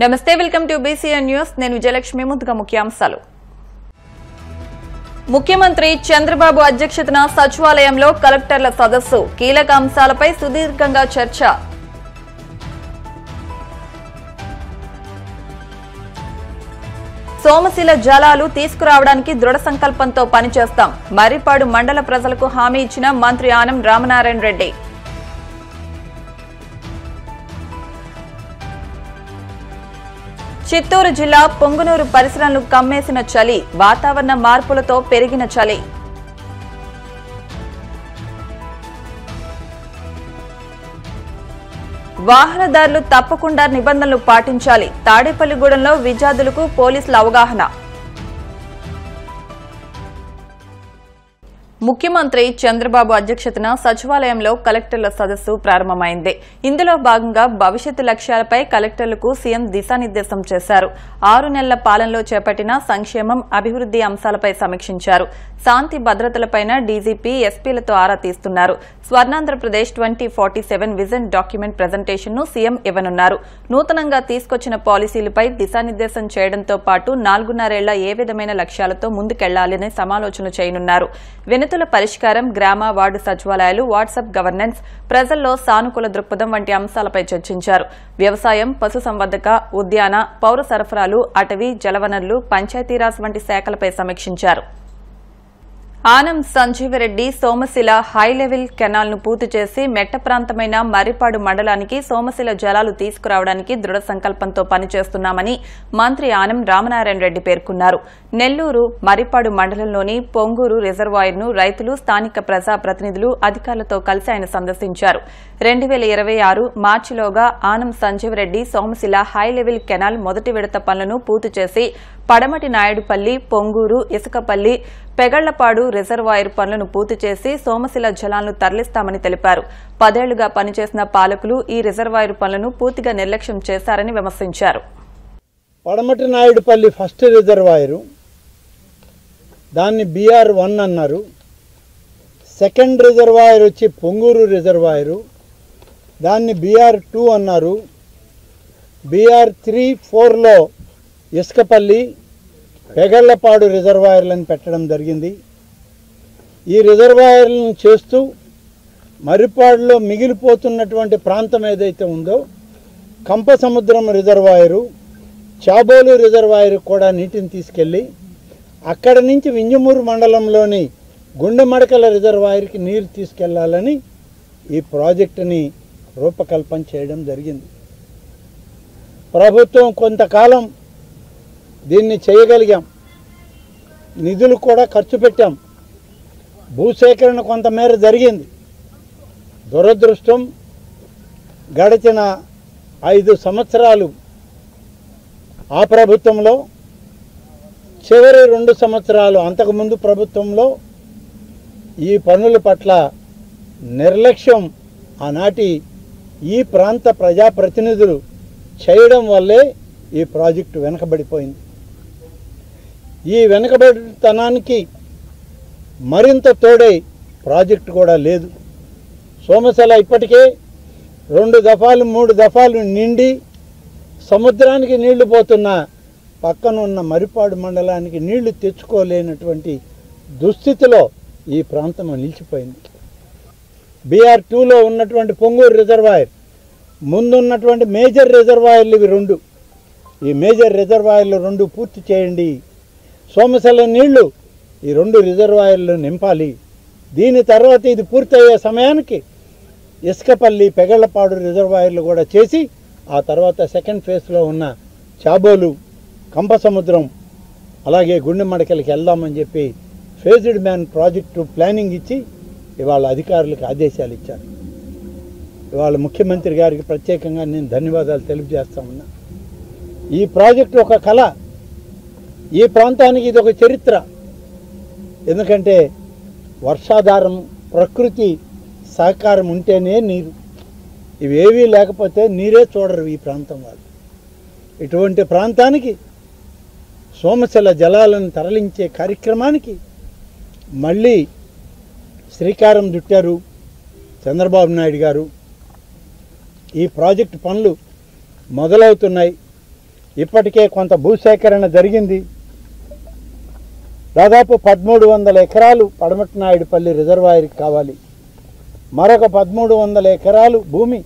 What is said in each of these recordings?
నమస్తే welcome to BCN news నేను విజయలక్ష్మి ముందుగా ముఖ్యాంశాలు ముఖ్యమంత్రి చంద్రబాబు అధ్యక్షతన సచివాలయంలో కలెక్టర్ల సదస్సు కీలక అంశాలపై సుదీర్ఘంగా చర్చ సోమశిల జలాలు తీసుకురావడానికి దృఢ సంకల్పంతో పనిచేస్తాం మర్రిపాడు మండల ప్రజలకు హామీ ఇచ్చిన మంత్రి ఆనం రామనారాయణ రెడ్డి చిత్తూరు జిల్లా పొంగునూరు పరిసరాలను కమ్మేసిన చలి వాతావరణ మార్పులతో పెరిగిన చలి వాహనదారులు తప్పకుండా నిబంధనలు పాటించాలి తాడేపల్లిగూడెంలో విద్యార్థులకు పోలీసుల అవగాహన ముఖ్యమంత్రి చంద్రబాబు అధ్యక్షతన సచివాలయంలో కలెక్టర్ల సదస్సు ప్రారంభమైంది. ఇందులో భాగంగా భవిష్యత్తు లక్ష్యాలపై కలెక్టర్లకు సీఎం దిశానిర్దేశం చేశారు. 6 నెలల పాలనలో చేపట్టిన సంక్షేమం, అభివృద్ది అంశాలపై సమీక్షించారు. శాంతి భద్రతలపై డీజీపీ, ఎస్పీలతో ఆరా తీస్తున్నారు. స్వర్ణాంధ్రప్రదేశ్ 2047 విజన్ డాక్యుమెంట్ ప్రజెంటేషన్ ను సీఎం ఇవ్వనున్నారు. నూతనంగా తీసుకొచ్చిన పాలసీలపై దిశానిర్దేశం చేయడంతో పాటు 4.5 ఏళ్ల ఏ విధమైన లక్ష్యాలతో ముందుకెళ్లాలని సమాలోచనలు చేయనున్నారు. వినతుల పరిష్కారం, గ్రామ, వార్డు సచివాలయాలు, వాట్సాప్ గవర్నెన్స్, ప్రజల్లో సానుకూల దృక్పథం వంటి అంశాలపై చర్చించారు. వ్యవసాయం, పశుసంవర్ధక, ఉద్యాన, పౌర సరఫరాలు, అటవీ, జలవనరులు, పంచాయతీరాజ్ వంటి శాఖలపై సమీక్షించారు. ఆనం సంజీవరెడ్డి సోమశిల హైలెవెల్ కెనాల్ ను పూర్తి చేసి మెట్ట ప్రాంతమైన మర్రిపాడు మండలానికి సోమశిల జలాలు తీసుకురావడానికి దృఢ సంకల్పంతో పనిచేస్తున్నామని మంత్రి ఆనం రామనారాయణ రెడ్డి పేర్కొన్నారు. నెల్లూరు, మర్రిపాడు మండలంలోని పొంగూరు రిజర్వాయర్ను రైతులు, స్థానిక ప్రజాప్రతినిధులు, అధికారులతో కలిసి ఆయన సందర్శించారు. 2026 మార్చిలోగా ఆనం సంజీవరెడ్డి సోమశిల హైలెవెల్ కెనాల్ మొదటి విడత పనులను పూర్తి చేసి పడమటి నాయుడుపల్లి, పొంగూరు, ఇసుకపల్లి, పెగళ్లపాడు రిజర్వాయర్ పనులను పూర్తి చేసి సోమశిల జలాలను తరలిస్తామని తెలిపారు. 10 ఏళ్లుగా పనిచేసిన పాలకులు ఈ రిజర్వాయర్ పనులను పూర్తిగా నిర్లక్ష్యం చేశారని విమర్శించారు. పడమటి నాయుడుపల్లి ఫస్ట్ రిజర్వాయరు, దాన్ని BR1 అన్నారు. సెకండ్ రిజర్వాయర్ వచ్చి పొంగూరు రిజర్వాయరు, దాన్ని BR2 అన్నారు. BR3, 4లో ఇసుకపల్లి, పెగళ్లపాడు రిజర్వాయర్లను పెట్టడం జరిగింది. ఈ రిజర్వాయర్లను చేస్తూ మర్రిపాడులో మిగిలిపోతున్నటువంటి ప్రాంతం ఏదైతే ఉందో కంపసముద్రం రిజర్వాయరు, చాబోలు రిజర్వాయరు కూడా నీటిని తీసుకెళ్లి అక్కడి నుంచి వింజమూరు మండలంలోని గుండెమడకల రిజర్వాయర్కి నీరు తీసుకెళ్లాలని ఈ ప్రాజెక్టుని రూపకల్పన చేయడం జరిగింది. ప్రభుత్వం కొంతకాలం దీన్ని చేయగలిగాం, నిధులు కూడా ఖర్చు పెట్టాం, భూసేకరణ కొంతమేర జరిగింది. దురదృష్టం గడిచిన 5 సంవత్సరాలు ఆ ప్రభుత్వంలో, చివరి 2 సంవత్సరాలు అంతకుముందు ప్రభుత్వంలో ఈ పనుల పట్ల నిర్లక్ష్యం ఆనాటి ఈ ప్రాంత ప్రజాప్రతినిధులు చేయడం వల్లే ఈ ప్రాజెక్టు వెనకబడిపోయింది. ఈ వెనకబడితనానికి మరింత తోడై ప్రాజెక్టు కూడా లేదు. సోమశిల ఇప్పటికే 2 దఫాలు 3 దఫాలు నిండి సముద్రానికి నీళ్లు పోతున్న పక్కనున్న మర్రిపాడు మండలానికి నీళ్లు తెచ్చుకోలేనటువంటి దుస్థితిలో ఈ ప్రాంతం నిలిచిపోయింది. BR2లో ఉన్నటువంటి పొంగూరు రిజర్వాయర్, ముందున్నటువంటి మేజర్ రిజర్వాయర్లు ఇవి 2. ఈ మేజర్ రిజర్వాయర్లు 2 పూర్తి చేయండి. సోమశిల నీళ్లు ఈ 2 రిజర్వాయర్లు నింపాలి. దీని తర్వాత ఇది పూర్తయ్యే సమయానికి ఇసుకపల్లి, పెగళ్లపాడు రిజర్వాయర్లు కూడా చేసి ఆ తర్వాత సెకండ్ ఫేజ్లో ఉన్న చాబోలు, కంపసముద్రం, అలాగే గుండెమడకలకి వెళ్దామని చెప్పి ఫేజ్డ్ మ్యాన్ ప్రాజెక్టు ప్లానింగ్ ఇచ్చి ఇవాళ అధికారులకు ఆదేశాలు ఇచ్చారు. ఇవాళ ముఖ్యమంత్రి గారికి ప్రత్యేకంగా నేను ధన్యవాదాలు తెలియజేస్తా ఉన్నా. ఈ ప్రాజెక్టు ఒక కళ, ఈ ప్రాంతానికి ఇది ఒక చరిత్ర. ఎందుకంటే వర్షాధారం, ప్రకృతి సహకారం ఉంటేనే నీరు, ఇవేవీ లేకపోతే నీరే చూడరు ఈ ప్రాంతం వాళ్ళు. ఇటువంటి ప్రాంతానికి సోమశిల జలాలను తరలించే కార్యక్రమానికి మళ్ళీ శ్రీకారం చుట్టారు చంద్రబాబు నాయుడు గారు. ఈ ప్రాజెక్టు పనులు మొదలవుతున్నాయి. ఇప్పటికే కొంత భూసేకరణ జరిగింది. దాదాపు 1300 ఎకరాలు పడమటినాయుడుపల్లి రిజర్వాయర్కి కావాలి. మరొక 1300 ఎకరాలు భూమి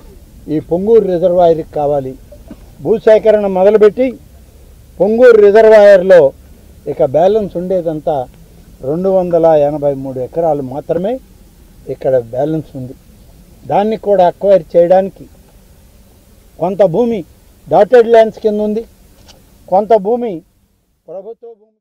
ఈ పొంగూరు రిజర్వాయర్కి కావాలి. భూసేకరణ మొదలుపెట్టి పొంగూరు రిజర్వాయర్లో ఇక బ్యాలెన్స్ ఉండేదంతా 283 ఎకరాలు మాత్రమే ఇక్కడ బ్యాలెన్స్ ఉంది. దాన్ని కూడా అక్వైర్ చేయడానికి కొంత భూమి డాటెడ్ ల్యాండ్స్ కింద ఉంది, కొంత భూమి ప్రభుత్వ భూమి.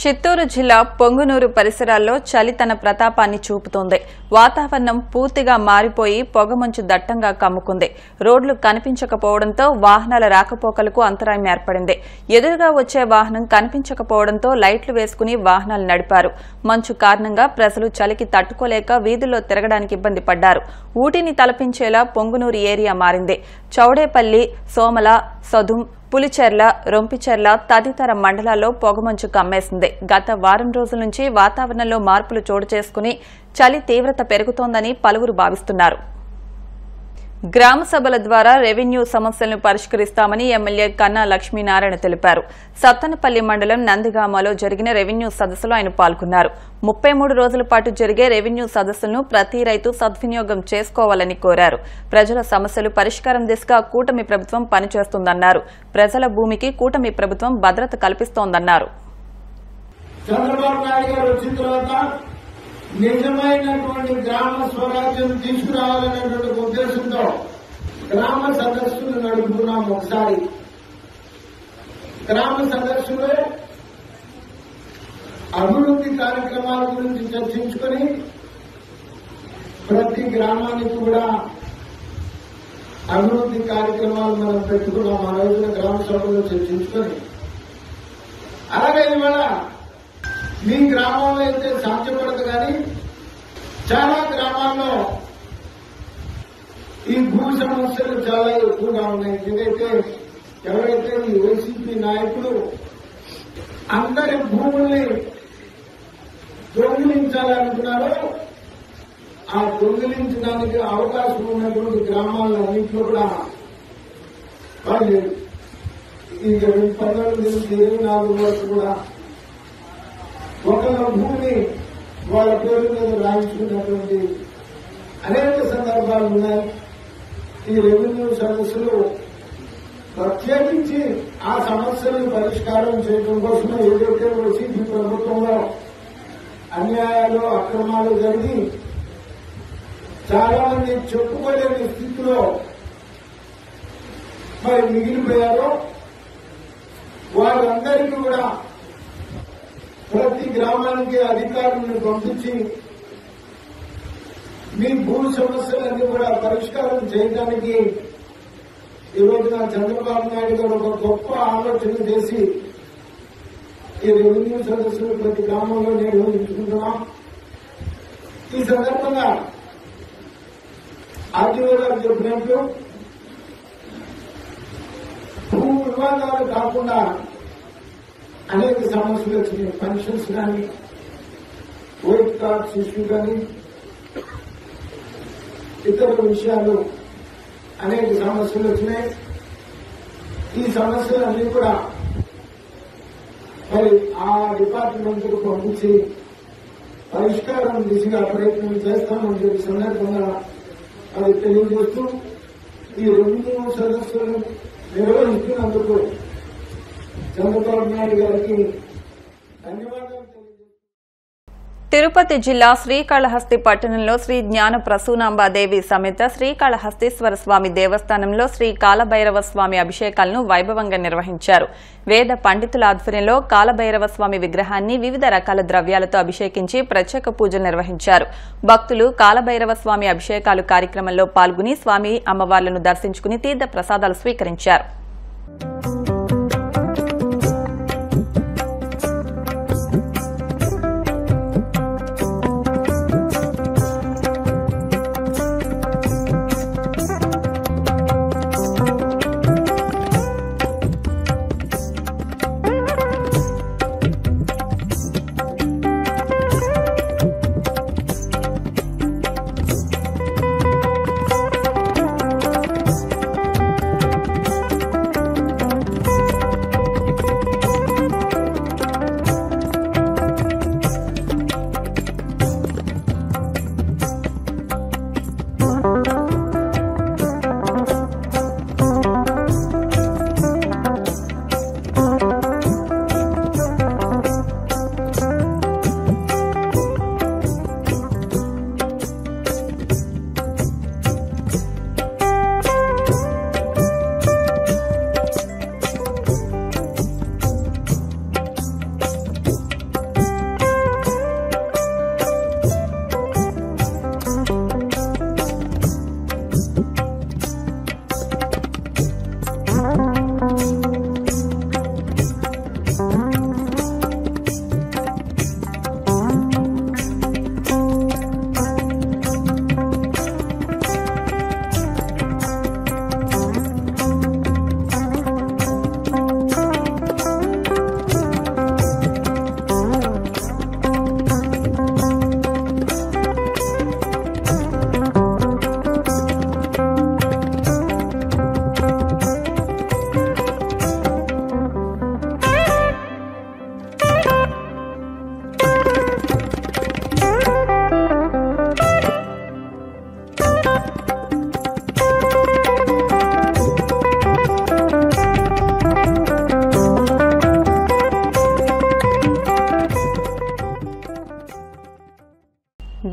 చిత్తూరు జిల్లా పొంగునూరు పరిసరాల్లో చలి తన ప్రతాపాన్ని చూపుతోంది. వాతావరణం పూర్తిగా మారిపోయి పొగమంచు దట్టంగా కమ్ముకుంది. రోడ్లు కనిపించకపోవడంతో వాహనాల రాకపోకలకు అంతరాయం ఏర్పడింది. ఎదురుగా వచ్చే వాహనం కనిపించకపోవడంతో లైట్లు వేసుకుని వాహనాలు నడిపారు. మంచు కారణంగా ప్రజలు చలికి తట్టుకోలేక వీధుల్లో తిరగడానికి ఇబ్బంది పడ్డారు. ఊటీని తలపించేలా పొంగునూరు ఏరియా మారింది. చౌడేపల్లి, సోమల, సదుం, పులిచెర్ల, రొంపిచెర్ల తదితర మండలాల్లో పొగమంచు కమ్మేసింది. గత వారం రోజుల నుంచి వాతావరణంలో మార్పులు చోటు చేసుకుని చలి తీవ్రత పెరుగుతోందని పలువురు భావిస్తున్నారు. గ్రామ సభల ద్వారా రెవెన్యూ సమస్యలను పరిష్కరిస్తామని ఎమ్మెల్యే కన్నా లక్ష్మీనారాయణ తెలిపారు. సత్తనపల్లి మండలం నందిగామలో జరిగిన రెవెన్యూ సదస్సులో ఆయన పాల్గొన్నారు. 33 రోజుల పాటు జరిగే రెవెన్యూ సదస్సులను ప్రతి రైతు సద్వినియోగం చేసుకోవాలని కోరారు. ప్రజల సమస్యలు పరిష్కారం దిశగా కూటమి ప్రభుత్వం పనిచేస్తోందన్నారు. ప్రజల భూమికి కూటమి ప్రభుత్వం భద్రత కల్పిస్తోందన్నారు. చంద్రబాబు నాయుడు గారు వచ్చిన తర్వాత నిజమైనటువంటి గ్రామ స్వరాజ్యం తీసుకురావాలనేటువంటి ఉద్దేశంతో గ్రామ సదస్సులు నడుపుతున్నాం. ఒకసారి గ్రామ సదస్సులో అభివృద్ధి కార్యక్రమాల గురించి చర్చించుకొని ప్రతి గ్రామానికి కూడా అభివృద్ధి కార్యక్రమాలు మనం పెట్టుకున్నాం. ఆ రోజున గ్రామ సభలో చర్చించుకొని అలాగే ఇవాళ మీ గ్రామంలో అయితే సాధ్యపడదు కానీ చాలా గ్రామాల్లో ఈ భూ సమస్యలు చాలా ఎక్కువగా ఉన్నాయి. ఏదైతే ఎవరైతే ఈ వైసీపీ నాయకులు అందరి భూముల్ని దొంగిలించాలనుకున్నారో ఆ దొంగిలించడానికి అవకాశం ఉన్నటువంటి గ్రామాలన్నింటిలో కూడా వాళ్ళు ఈ 2014 నుంచి 24 వరకు కూడా ఒకళ్ళ భూమిని వాళ్ళ పేరు మీద రాయించుకున్నటువంటి అనేక సందర్భాలు ఉన్నాయి. ఈ రెవెన్యూ సమస్యలు ప్రత్యేకించి ఆ సమస్యలను పరిష్కారం చేయడం కోసమే ఏదైతే వైసీపీ ప్రభుత్వంలో అన్యాయాలు అక్రమాలు జరిగి చాలా మంది చెప్పుకోలేని స్థితిలో మరి మిగిలిపోయారో వాళ్ళందరికీ కూడా ప్రతి గ్రామానికి అధికారులను పంపించి మీ భూ సమస్యలన్నీ కూడా పరిష్కారం చేయడానికి ఈ రోజున చంద్రబాబు నాయుడు గారు ఒక గొప్ప ఆలోచన చేసి ఈ రెవెన్యూ సదస్సులు ప్రతి గ్రామంలో నిర్వహించుకుంటున్నాం. ఈ సందర్భంగా ఆర్టీఓ గారు చెప్పినట్లు భూ వివాదాలు కాకుండా అనేక సమస్యలు వచ్చినాయి. పెన్షన్స్ కానీ, వైట్ కార్డ్స్ ఇష్యూ కానీ, ఇతర విషయాలు అనేక సమస్యలు వచ్చినాయి. ఈ సమస్యలన్నీ కూడా మరి ఆ డిపార్ట్మెంట్కు పంపించి పరిష్కారం దిశగా ప్రయత్నం చేస్తామని చెప్పి సందర్భంగా అది తెలియజేస్తూ ఈ రెవెన్యూ సదస్సులను నిర్వహిస్తున్నందుకు చంద్రబాబు నాయుడు గారికి ధన్యవాదాలు. తిరుపతి జిల్లా శ్రీకాళహస్తి పట్టణంలో శ్రీ జ్ఞాన ప్రసూనాంబాదేవి సమేత శ్రీకాళహస్తీశ్వర స్వామి దేవస్థానంలో శ్రీ కాలభైరవ స్వామి అభిషేకాలను వైభవంగా నిర్వహించారు. వేద పండితుల ఆధ్వర్యంలో కాలభైరవ స్వామి విగ్రహాన్ని వివిధ రకాల ద్రవ్యాలతో అభిషేకించి ప్రత్యేక పూజలు నిర్వహించారు. భక్తులు కాలభైరవ స్వామి అభిషేకాలు కార్యక్రమంలో పాల్గొని స్వామి అమ్మవార్లను దర్శించుకుని తీర్థ ప్రసాదాలు స్వీకరించారు.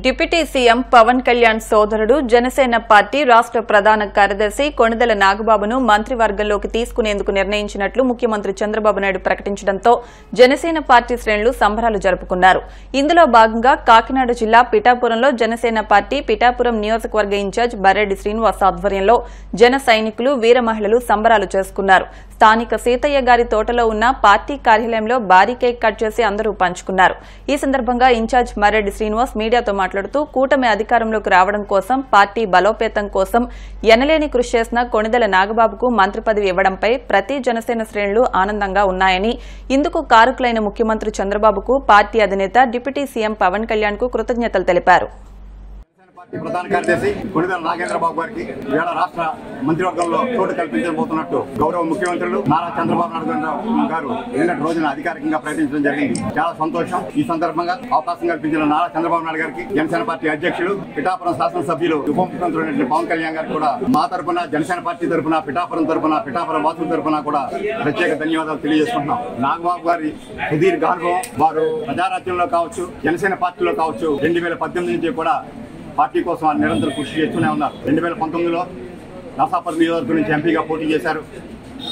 డిప్యూటీ సీఎం పవన్ కళ్యాణ్ సోదరుడు జనసేన పార్టీ రాష్ట్ర ప్రధాన కార్యదర్శి కొణిదెల నాగబాబును మంత్రివర్గంలోకి తీసుకునేందుకు నిర్ణయించినట్లు ముఖ్యమంత్రి చంద్రబాబు నాయుడు ప్రకటించడంతో జనసేన పార్టీ శ్రేణులు సంబరాలు జరుపుకున్నారు. ఇందులో భాగంగా కాకినాడ జిల్లా పిఠాపురంలో జనసేన పార్టీ పిఠాపురం నియోజకవర్గ ఇన్ఛార్జ్ బర్రెడ్డి శ్రీనివాస్ ఆధ్వర్యంలో జన సైనికులు వీర మహిళలు సంబరాలు చేసుకున్నారు. స్థానిక సీతయ్య గారి తోటలో ఉన్న పార్టీ కార్యాలయంలో భారీ కేక్ కట్ చేసి అందరూ పంచుకున్నారు. ఈ సందర్భంగా ఇన్ఛార్జ్ బర్రెడ్డి శ్రీనివాస్ మీడియాతో మాట్లాడుతూ కూటమి అధికారంలోకి రావడం కోసం పార్టీ బలోపేతం కోసం ఎనలేని కృషి చేసిన కొణిదెల నాగబాబుకు మంత్రి పదవి ఇవ్వడంపై ప్రతి జనసేన శ్రేణులు ఆనందంగా ఉన్నాయని, ఇందుకు కారకులైన ముఖ్యమంత్రి చంద్రబాబుకు పార్టీ అధినేత డిప్యూటీ సీఎం పవన్ కళ్యాణ్ కు కృతజ్ఞతలు తెలిపారు. ప్రధాన కార్యదర్శి కొణిదెల నాగేంద్రబాబు గారికి వేళ రాష్ట్ర మంత్రివర్గంలో చోటు కల్పించబోతున్నట్టు గౌరవ ముఖ్యమంత్రులు నారా చంద్రబాబు నాయుడు గారు నిన్నటి రోజున అధికారికంగా ప్రకటించడం జరిగింది. చాలా సంతోషం. ఈ సందర్భంగా అవకాశం కల్పించిన నారా చంద్రబాబు నాయుడు గారికి, జనసేన పార్టీ అధ్యక్షులు, పిఠాపురం శాసనసభ్యులు, ఉప ముఖ్యమంత్రి పవన్ కళ్యాణ్ గారికి కూడా మా తరఫున, జనసేన పార్టీ తరఫున, పిఠాపురం వాసుల తరఫున కూడా ప్రత్యేక ధన్యవాదాలు తెలియజేసుకుంటున్నాం. నాగబాబు గారి సుదీర్ఘ అనుభవం, వారు ప్రజారాజ్యంలో కావచ్చు, జనసేన పార్టీలో కావచ్చు, 2018 నుంచి కూడా పార్టీ కోసం నిరంతరం కృషి చేస్తూనే ఉన్నారు. 2019లో నర్సాపురం నియోజకవర్గం నుంచి ఎంపీగా పోటీ చేశారు.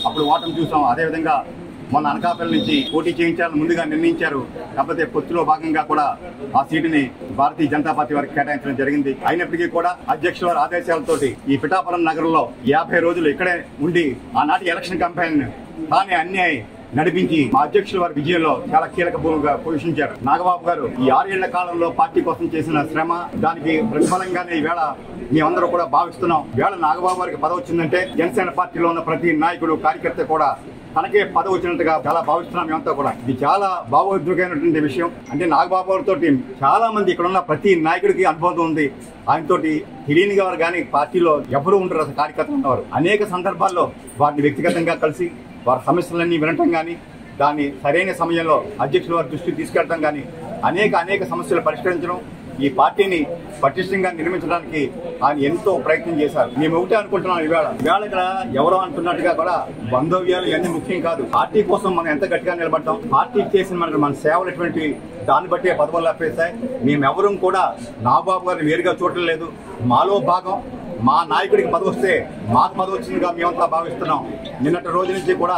అప్పుడు ఓటమి చూసాం. అదేవిధంగా మొన్న అనకాపల్లి నుంచి పోటీ చేయించాలని ముందుగా నిర్ణయించారు. కాకపోతే పొత్తులో భాగంగా కూడా ఆ సీటుని భారతీయ జనతా పార్టీ వారికి కేటాయించడం జరిగింది. అయినప్పటికీ కూడా అధ్యక్షుల వారి ఆదేశాలతోటి ఈ పిఠాపురం నగరంలో 50 రోజులు ఇక్కడే ఉండి ఆనాటి ఎలక్షన్ క్యాంపెయిన్ తానే అన్ని నడిపించి మా అధ్యక్షుల వారి విజయంలో చాలా కీలక భూమిగా పోషించారు. నాగబాబు గారు ఈ 6 ఏళ్ల కాలంలో పార్టీ కోసం చేసిన శ్రమ, దానికి ప్రతిఫలంగానే ఈవేళ మేమందరూ కూడా భావిస్తున్నాం. ఈవేళ నాగబాబు గారికి పదవి వచ్చిందంటే జనసేన పార్టీలో ఉన్న ప్రతి నాయకుడు, కార్యకర్త కూడా తనకే పదవి వచ్చినట్టుగా చాలా భావిస్తున్నాం మేమంతా కూడా. ఇది చాలా భావోద్వేగమైనటువంటి విషయం. అంటే నాగబాబు గారితో చాలా మంది ఇక్కడ ఉన్న ప్రతి నాయకుడికి అనుభవం ఉంది. ఆయనతోటి తెలియని వారు కానీ పార్టీలో ఎవరు ఉండరు, అసలు కార్యకర్తలు ఉన్నవారు. అనేక సందర్భాల్లో వారిని వ్యక్తిగతంగా కలిసి వారి సమస్యలన్నీ వినటం కానీ, దాన్ని సరైన సమయంలో అధ్యక్షుల వారి దృష్టికి తీసుకెళ్లడం కానీ, అనేక సమస్యలు పరిష్కరించడం, ఈ పార్టీని పటిష్టంగా నిర్మించడానికి ఆయన ఎంతో ప్రయత్నం చేశారు. మేము ఒకటే అనుకుంటున్నాం, ఈవేళ ఇక్కడ ఎవరో అంటున్నట్టుగా కూడా బంధవ్యాలు ఇవన్నీ ముఖ్యం కాదు. పార్టీ కోసం మనం ఎంత గట్టిగా నిలబడ్డాం, పార్టీకి చేసిన మన సేవలు ఎటువంటి దాన్ని బట్టే పదవులు అప్పేస్తాయి. మేమెవరూ కూడా నాగబాబు గారిని వేరుగా చూడలేదు. మాలో భాగం. మా నాయకుడికి పదవి వస్తే మాకు పదవి వచ్చిందిగా మేమంతా భావిస్తున్నాం. నిన్నటి రోజు నుంచి కూడా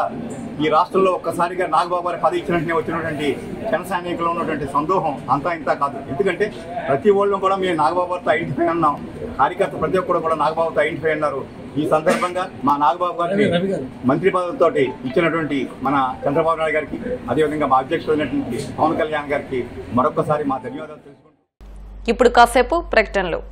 ఈ రాష్ట్రంలో ఒక్కసారిగా నాగబాబు గారి పదవి ఇచ్చినట్టునే వచ్చినటువంటి జన సైనికులు ఉన్నటువంటి సందోహం అంతా ఇంత కాదు. ఎందుకంటే ప్రతి ఒళ్ళు కూడా మేము నాగబాబు గారితో ఐడెంటిఫై అన్నాం. కార్యకర్త ప్రతి ఒక్కరు కూడా నాగబాబుతో ఐడెంటిఫై అన్నారు. ఈ సందర్భంగా మా నాగబాబు గారిని మంత్రి పదవితో ఇచ్చినటువంటి మన చంద్రబాబు నాయుడు గారికి, అదేవిధంగా మా అధ్యక్షుడైనటువంటి పవన్ కళ్యాణ్ గారికి మరొకసారి మా ధన్యవాదాలు తెలుసుకుంటాం. ఇప్పుడు కాసేపు ప్రకటనలు.